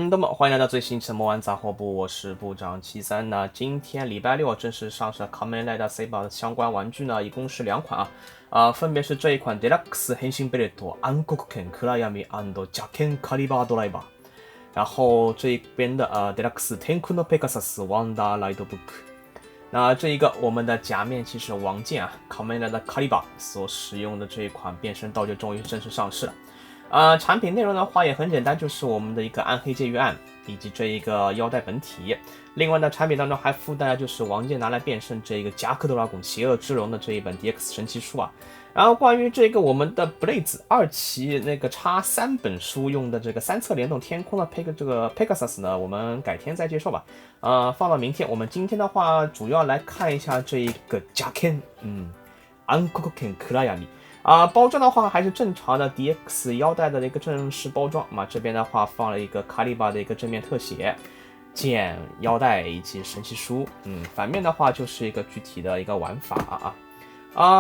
那么欢迎来到最新一期的魔玩杂货部，我是部长73。那今天礼拜六正式上市的 Kamen Rider Saber 的相关玩具呢，一共是2款分别是这一款 Deluxe 変身ベルト暗黒剣暗闇邪剣カリバードライバー，然后这一边的Deluxe 天空のペガサス Wonder Ride Book。那这一个我们的假面骑士王剑Kamen Rider Caliber 所使用的这一款变身道具终于正式上市了。产品内容的话也很简单，就是我们的一个暗黑界约案以及这一个腰带本体。另外呢，产品当中还附带了就是王剑拿来变身这一个加克多拉贡邪恶之龙的这一本 DX 神奇书。然后关于这个我们的 Blaze 2期那个3本书用的这个3册联动天空的这个 Pegasus 呢，我们改天再介绍吧。放到明天。我们今天的话主要来看一下这一个邪剣暗黒剣暗闇。包装的话还是正常的 DX 腰带的一个正式包装嘛，这边的话放了一个卡利巴的一个正面特写、剑、腰带以及神奇书。反面的话就是一个具体的一个玩法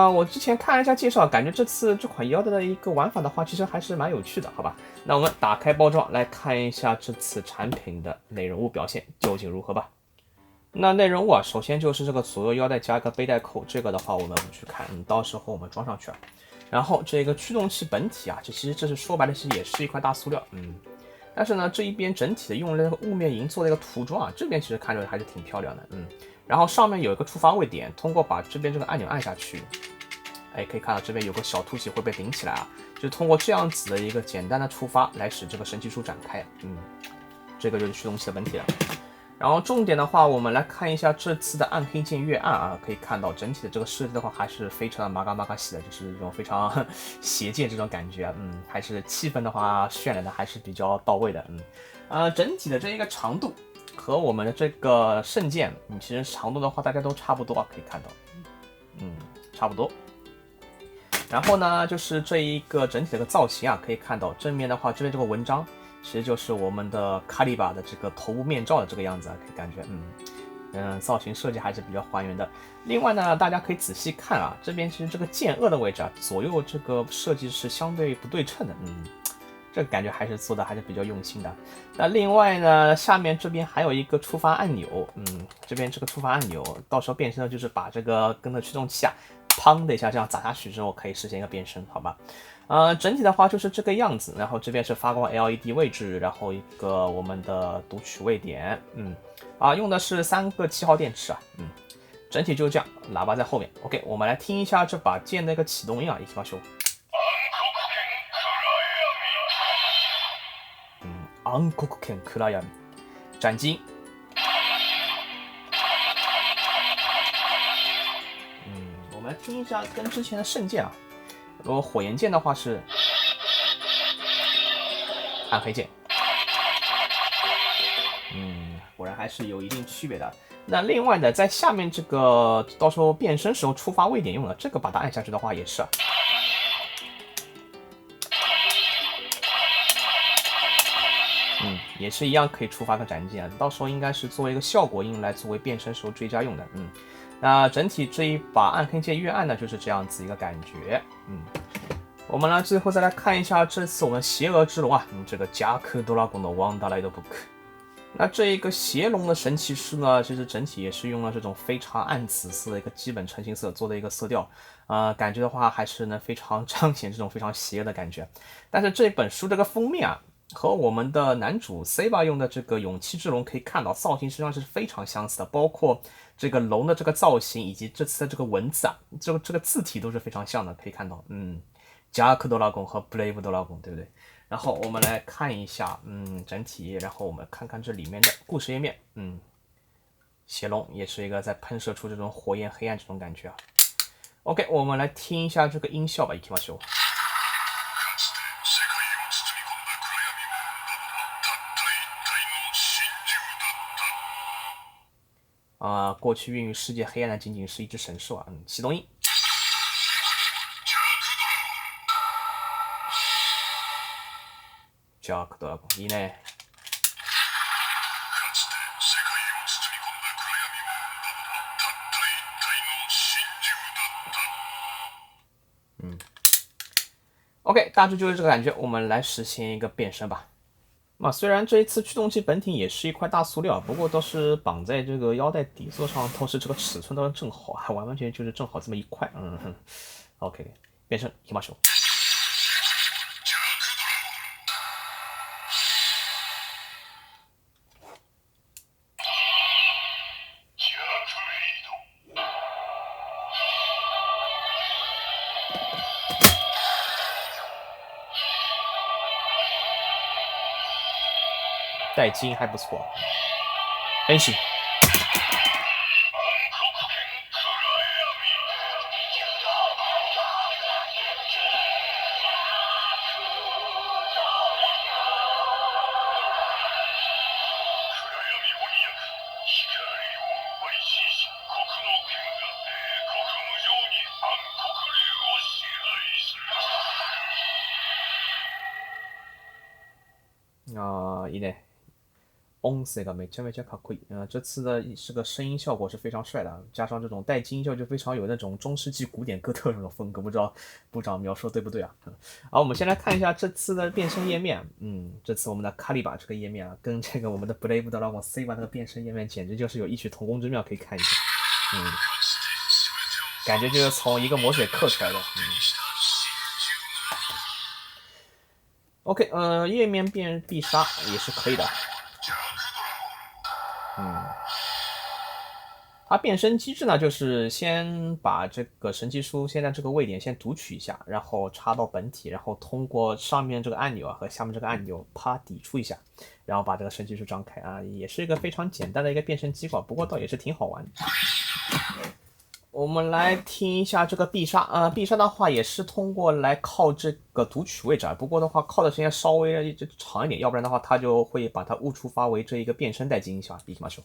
我之前看了一下介绍，感觉这次这款腰带的一个玩法的话，其实还是蛮有趣的，好吧？那我们打开包装来看一下这次产品的内容物表现究竟如何吧。那内容物首先就是这个左右腰带加一个背带扣，这个的话我们不去看，到时候我们装上去然后这个驱动器本体其实这是说白了，其实也是一块大塑料，但是呢这一边整体的用了那个雾面银做的一个涂装这边其实看着还是挺漂亮的，然后上面有一个触发位点，通过把这边这个按钮按下去，可以看到这边有个小凸起会被顶起来就通过这样子的一个简单的触发来使这个神奇书展开，这个就是驱动器的本体了。然后重点的话，我们来看一下这次的暗黑剑月案可以看到整体的这个设计的话，还是非常的马嘎西的，就是这种非常邪剑这种感觉，还是气氛的话渲染的还是比较到位的，整体的这一个长度和我们的这个圣剑，其实长度的话大家都差不多可以看到，差不多。然后呢，就是这一个整体的一个造型可以看到正面的话，这边这个文章。其实就是我们的卡利巴的这个头部面罩的这个样子可以感觉，造型设计还是比较还原的。另外呢，大家可以仔细看这边其实这个剑颚的位置左右这个设计是相对不对称的，这个感觉还是做的还是比较用心的。那另外呢，下面这边还有一个触发按钮，这边这个触发按钮，到时候变身呢就是把这个跟着驱动器砰的一下这样砸下去之后，可以实现一个变身，好吧？整体的话就是这个样子，然后这边是发光 LED 位置，然后一个我们的读取位点，用的是3个7号电池整体就是这样，喇叭在后面。OK， 我们来听一下这把剑的一个启动音一起发修。暗黒剣暗闇，斩金。我们来听一下跟之前的圣剑如果火焰剑的话是暗黑剑，果然还是有一定区别的。那另外呢，在下面这个到时候变身时候触发位点用的这个，把它按下去的话也是也是一样可以触发个斩剑到时候应该是作为一个效果音来作为变身时候追加用的，那整体这一把暗黑剑月案呢就是这样子一个感觉，我们呢最后再来看一下这次我们邪恶之龙这个加克多拉贡的 Wonder Ride Book。那这一个邪龙的神奇书呢，其实整体也是用了这种非常暗紫色的一个基本成型色做的一个色调，感觉的话还是能非常彰显这种非常邪恶的感觉。但是这本书这个封面和我们的男主 Saber 用的这个勇气之龙可以看到造型实际上是非常相似的，包括这个龙的这个造型以及这次的这个文字这个字体都是非常像的，可以看到加克多拉贡和 Brave 多拉贡，对不对？然后我们来看一下整体，然后我们看看这里面的故事页面，邪龙也是一个在喷射出这种火焰黑暗这种感觉OK， 我们来听一下这个音效吧，いきましょう。过去孕育世界黑暗的仅仅是一只神兽启动音。ジャークドラゴンいいね。OK， 大致就是这个感觉，我们来实现一个变身吧。虽然这一次驱动器本体也是一块大塑料，不过倒是绑在这个腰带底座上，倒是这个尺寸倒是正好，还完完全就是正好这么一块。OK， 变身行きましょう。带金还不错，変身。いいね。音声がめちゃめちゃかっこいい。这次的这个声音效果是非常帅的，加上这种带金音效，就非常有那种中世纪古典哥特那种风格。不知道部长描述对不对啊？好，我们先来看一下这次的变身页面。这次我们的卡里巴这个页面啊，跟这个我们的 Brave 的让我 C 吧那个变身页面简直就是有异曲同工之妙，可以看一下。感觉就是从一个魔水刻出来的。OK， 页面变必杀也是可以的。它变身机制呢，就是先把这个神奇书先在这个位点先读取一下，然后插到本体，然后通过上面这个按钮和下面这个按钮啪抵触一下，然后把这个神奇书张开啊，也是一个非常简单的一个变身机构，不过倒也是挺好玩的。我们来听一下这个必杀必杀的话也是通过来靠这个读取位置啊，不过的话靠的时间稍微长一点，要不然的话它就会把它误触发为这一个变身带金小比什么手。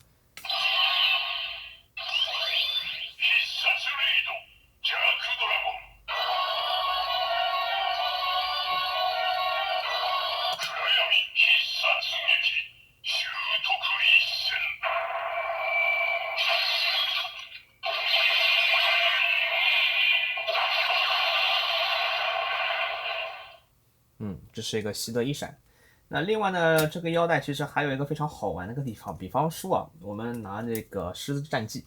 这是一个习得一闪。那另外呢，这个腰带其实还有一个非常好玩的一个地方，比方说啊，我们拿这个狮子战记，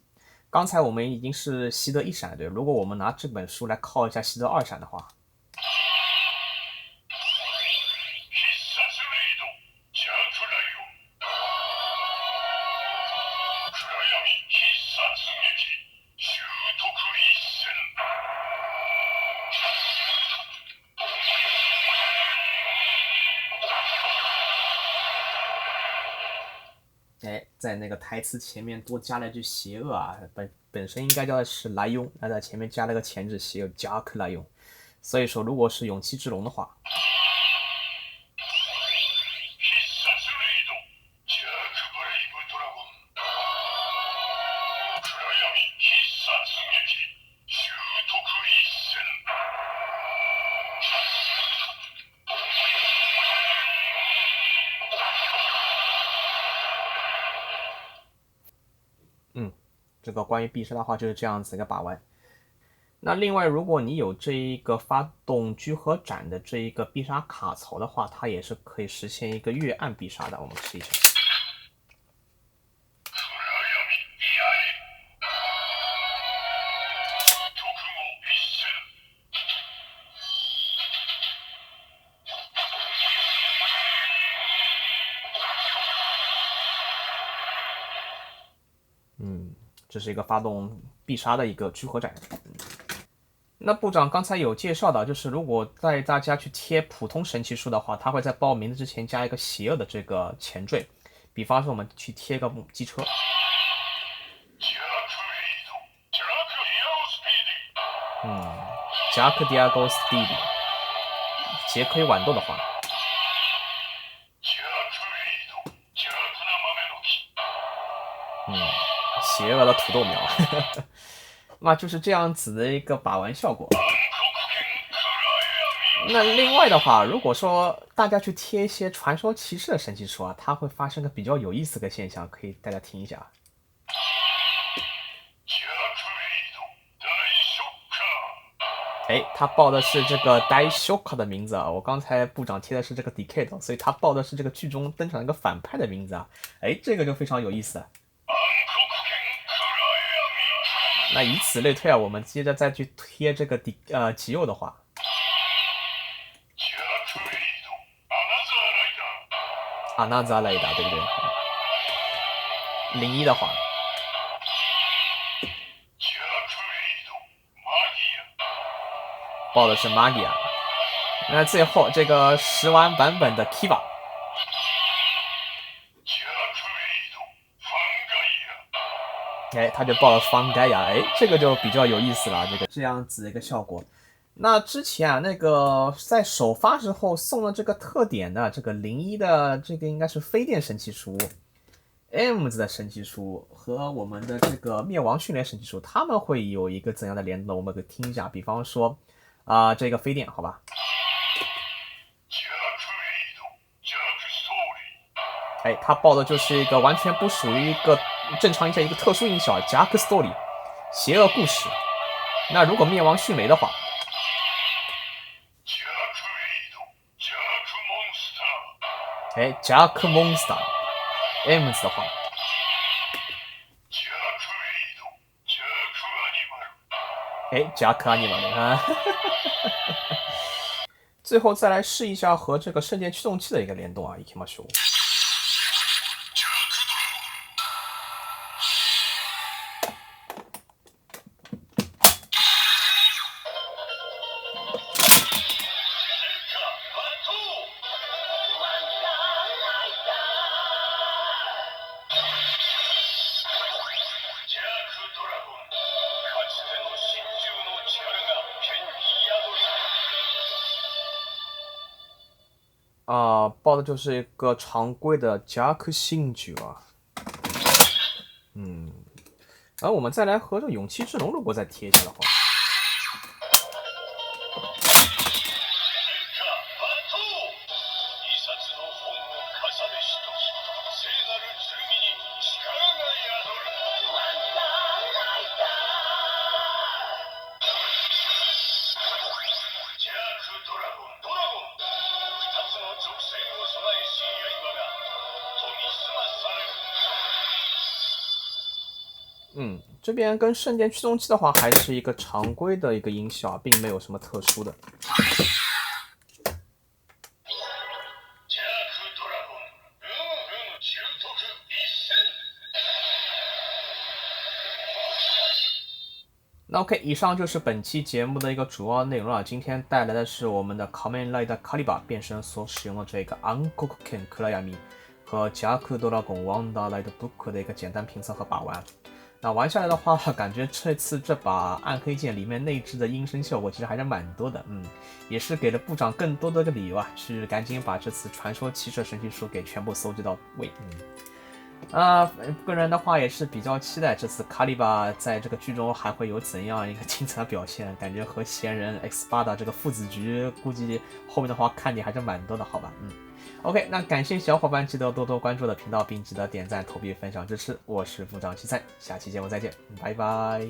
刚才我们已经是习得一闪了，对，如果我们拿这本书来靠一下习得二闪的话，在那个台词前面多加了一句邪恶啊，本身应该叫的是莱雍，那在前面加了个前置邪恶加克莱雍，所以说如果是勇气之龙的话，这个关于必杀的话就是这样子一个把玩。那另外，如果你有这一个发动居合斩的这一个必杀卡槽的话，它也是可以实现一个越暗必杀的。我们试一下。这是一个发动必杀的一个居合斩。那部长刚才有介绍到，就是如果带大家去贴普通神奇书的话，他会在报名字之前加一个邪恶的这个前缀，比方说我们去贴个机车。贾克迪亚戈斯蒂里，杰克与豌豆的话。邪恶的土豆苗，那就是这样子的一个把玩效果。那另外的话，如果说大家去贴一些传说骑士的神奇书啊，它会发生个比较有意思的现象，可以大家听一下。哎，他报的是这个 Daishoka 的名字啊，我刚才部长贴的是这个 Decade，所以他报的是这个剧中登场的一个反派的名字啊，哎，这个就非常有意思了。那以此类推啊，我们接着再去贴这个吉佑的话，阿纳扎雷达对不对？01的话，报的是 Magia。那最后这个10万版本的 Kiva， 哎，他就报了 Fangaia， 哎，这个就比较有意思了，这样子的一个效果。那之前啊，那个在首发之后送了这个特点的这个01的这个应该是飞电神器书 ，M 字的神器书和我们的这个灭亡训练神器书，他们会有一个怎样的联动？我们可以听一下，比方说这个飞电，好吧？哎，它报的就是一个完全不属于一个正常一个特殊音效 ，Jack Story， 邪恶故事。那如果灭亡迅雷的话，哎 ，Jack Monster，M 字的话，哎，Jack Animal 啊。最后再来试一下和这个圣剑驱动器的一个联动啊，いきましょう。报的就是一个常规的Jack信主啊。然后我们再来和这个勇气之龙，如果再贴一下的话，这边跟圣剑驱动器的话，还是一个常规的一个音效，并没有什么特殊的。那 OK， 以上就是本期节目的一个主要内容了。今天带来的是我们的 Kamen Rider Caliber 变身所使用的这个 Ankoken Kurayami 和 Jack Dragon Wonderlight Book 的一个简单评测和把玩。那玩下来的话，感觉这次这把暗黑剑里面内置的音声效果其实还是蛮多的，也是给了部长更多的一个理由啊，去赶紧把这次传说骑士神器书给全部搜集到位。个人的话也是比较期待这次卡利巴在这个剧中还会有怎样一个精彩的表现，感觉和闲人 X 巴的这个父子局，估计后面的话看点还是蛮多的，好吧，OK， 那感谢小伙伴记得多多关注我的频道，并记得点赞、投币、分享支持。我是部长73，下期节目再见，拜拜。